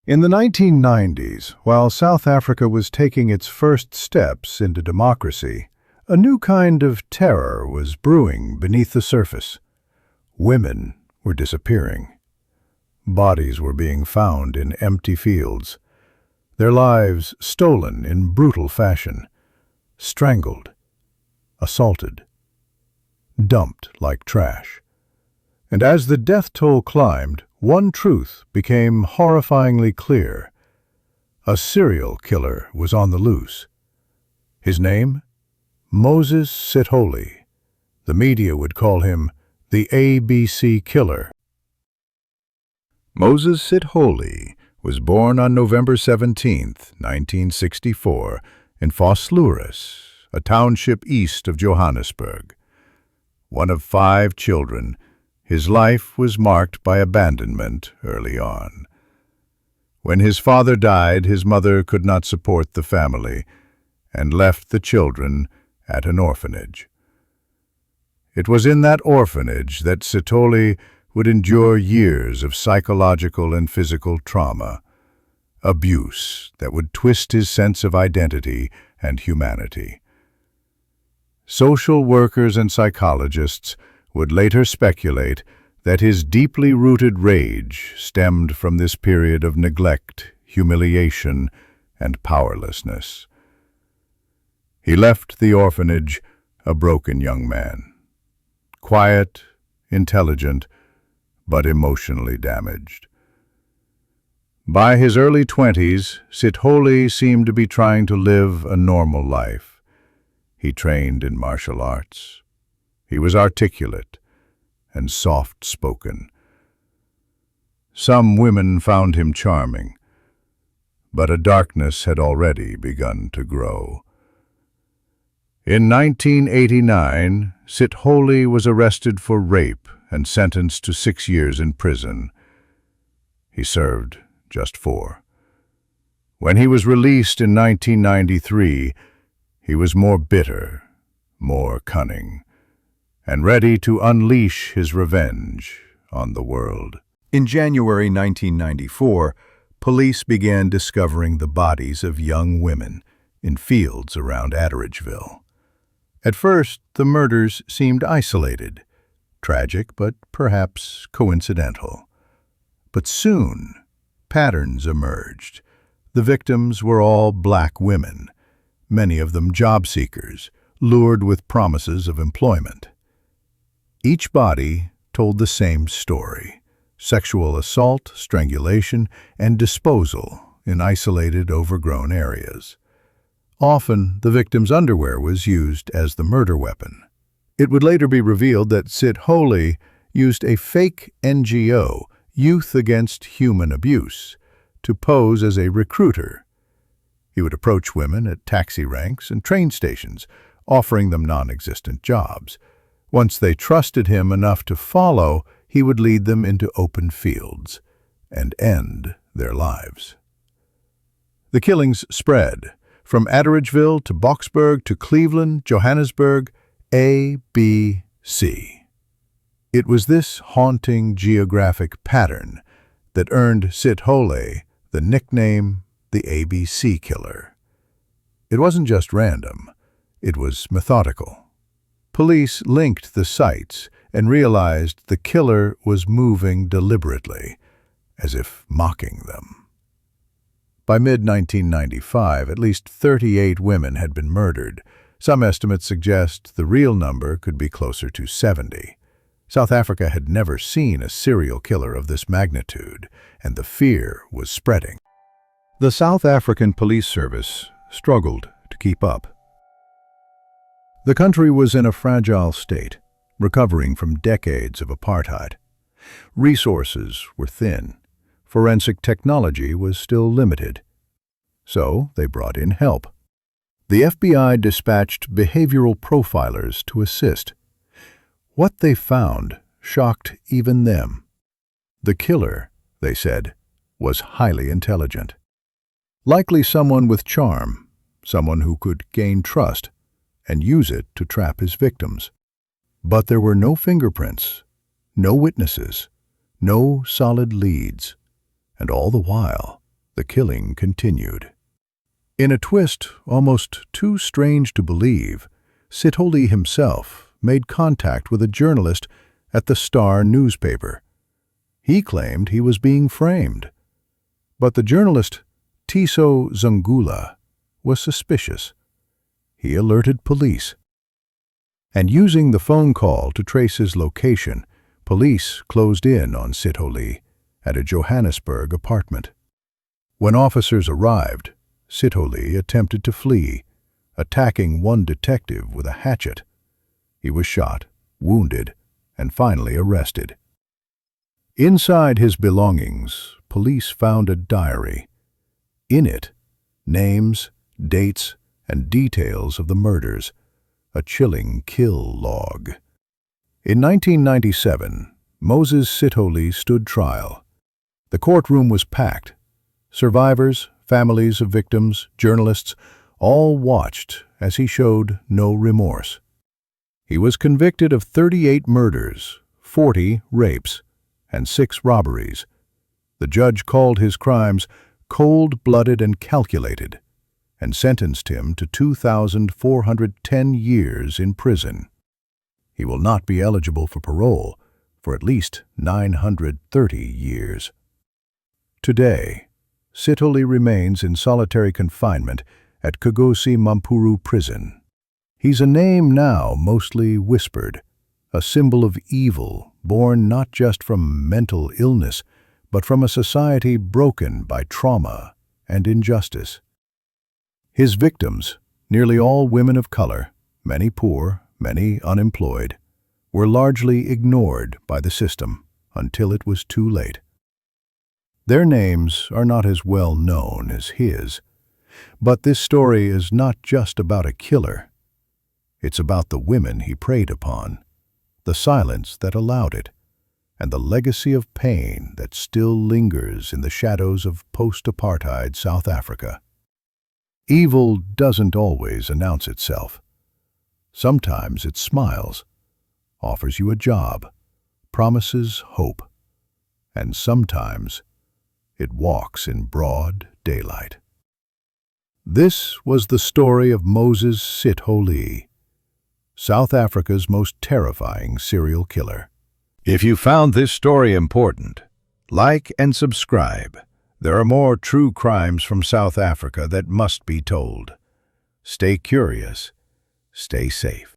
In the 1990s, while South Africa was taking its first steps into democracy, a new kind of terror was brewing beneath the surface. Women were disappearing. Bodies were being found in empty fields, their lives stolen in brutal fashion, strangled, assaulted, dumped like trash. And as the death toll climbed, one truth became horrifyingly clear. A serial killer was on the loose. His name? Moses Sithole. The media would call him the ABC Killer. Moses Sithole was born on November 17, 1964, in Vosloorus, a township east of Johannesburg. One of 5 children, his life was marked by abandonment early on. When his father died, his mother could not support the family and left the children at an orphanage. It was in that orphanage that Sithole would endure years of psychological and physical trauma, abuse that would twist his sense of identity and humanity. Social workers and psychologists would later speculate that his deeply rooted rage stemmed from this period of neglect, humiliation, and powerlessness. He left the orphanage a broken young man, quiet, intelligent, but emotionally damaged. By his early 20s, Sithole seemed to be trying to live a normal life. He trained in martial arts. He was articulate and soft-spoken. Some women found him charming, but a darkness had already begun to grow. In 1989, Sithole was arrested for rape and sentenced to 6 years in prison. He served just 4. When he was released in 1993, he was more bitter, more cunning, and ready to unleash his revenge on the world. In January 1994, police began discovering the bodies of young women in fields around Atteridgeville. At first, the murders seemed isolated, tragic but perhaps coincidental. But soon, patterns emerged. The victims were all black women, many of them job seekers, lured with promises of employment. Each body told the same story: sexual assault, strangulation, and disposal in isolated, overgrown areas. Often, the victim's underwear was used as the murder weapon. It would later be revealed that Sithole used a fake NGO, Youth Against Human Abuse, to pose as a recruiter. He would approach women at taxi ranks and train stations, offering them non-existent jobs. Once they trusted him enough to follow, he would lead them into open fields and end their lives. The killings spread from Atteridgeville to Boksburg to Cleveland, Johannesburg, A, B, C. It was this haunting geographic pattern that earned Sithole the nickname the ABC Killer. It wasn't just random, it was methodical. Police linked the sites and realized the killer was moving deliberately, as if mocking them. By mid-1995, at least 38 women had been murdered. Some estimates suggest the real number could be closer to 70. South Africa had never seen a serial killer of this magnitude, and the fear was spreading. The South African Police Service struggled to keep up. The country was in a fragile state, recovering from decades of apartheid. Resources were thin. Forensic technology was still limited. So they brought in help. The FBI dispatched behavioral profilers to assist. What they found shocked even them. The killer, they said, was highly intelligent. Likely someone with charm, someone who could gain trust and use it to trap his victims. But there were no fingerprints, no witnesses, no solid leads. And all the while, The killing continued. In a twist almost too strange to believe, Sithole himself made contact with a journalist at the Star newspaper. He claimed he was being framed. But the journalist, Tiso Zungula, was suspicious. He alerted police. And using the phone call to trace his location, police closed in on Sithole at a Johannesburg apartment. When officers arrived, Sithole attempted to flee, attacking one detective with a hatchet. He was shot, wounded, and finally arrested. Inside his belongings, police found a diary. In it, names, dates, and details of the murders, a chilling kill log. In 1997, Moses Sithole stood trial. The courtroom was packed. Survivors, families of victims, journalists, all watched as he showed no remorse. He was convicted of 38 murders, 40 rapes, and 6 robberies. The judge called his crimes cold-blooded and calculated, and sentenced him to 2,410 years in prison. He will not be eligible for parole for at least 930 years. Today, Sithole remains in solitary confinement at Kagosi Mampuru prison. He's a name now mostly whispered, a symbol of evil born not just from mental illness, but from a society broken by trauma and injustice. His victims, nearly all women of color, many poor, many unemployed, were largely ignored by the system until it was too late. Their names are not as well known as his, but this story is not just about a killer. It's about the women he preyed upon, the silence that allowed it, and the legacy of pain that still lingers in the shadows of post-apartheid South Africa. Evil doesn't always announce itself. Sometimes it smiles, offers you a job, promises hope, and sometimes it walks in broad daylight. This was the story of Moses Sithole, South Africa's most terrifying serial killer. If you found this story important, like and subscribe. There are more true crimes from South Africa that must be told. Stay curious, stay safe.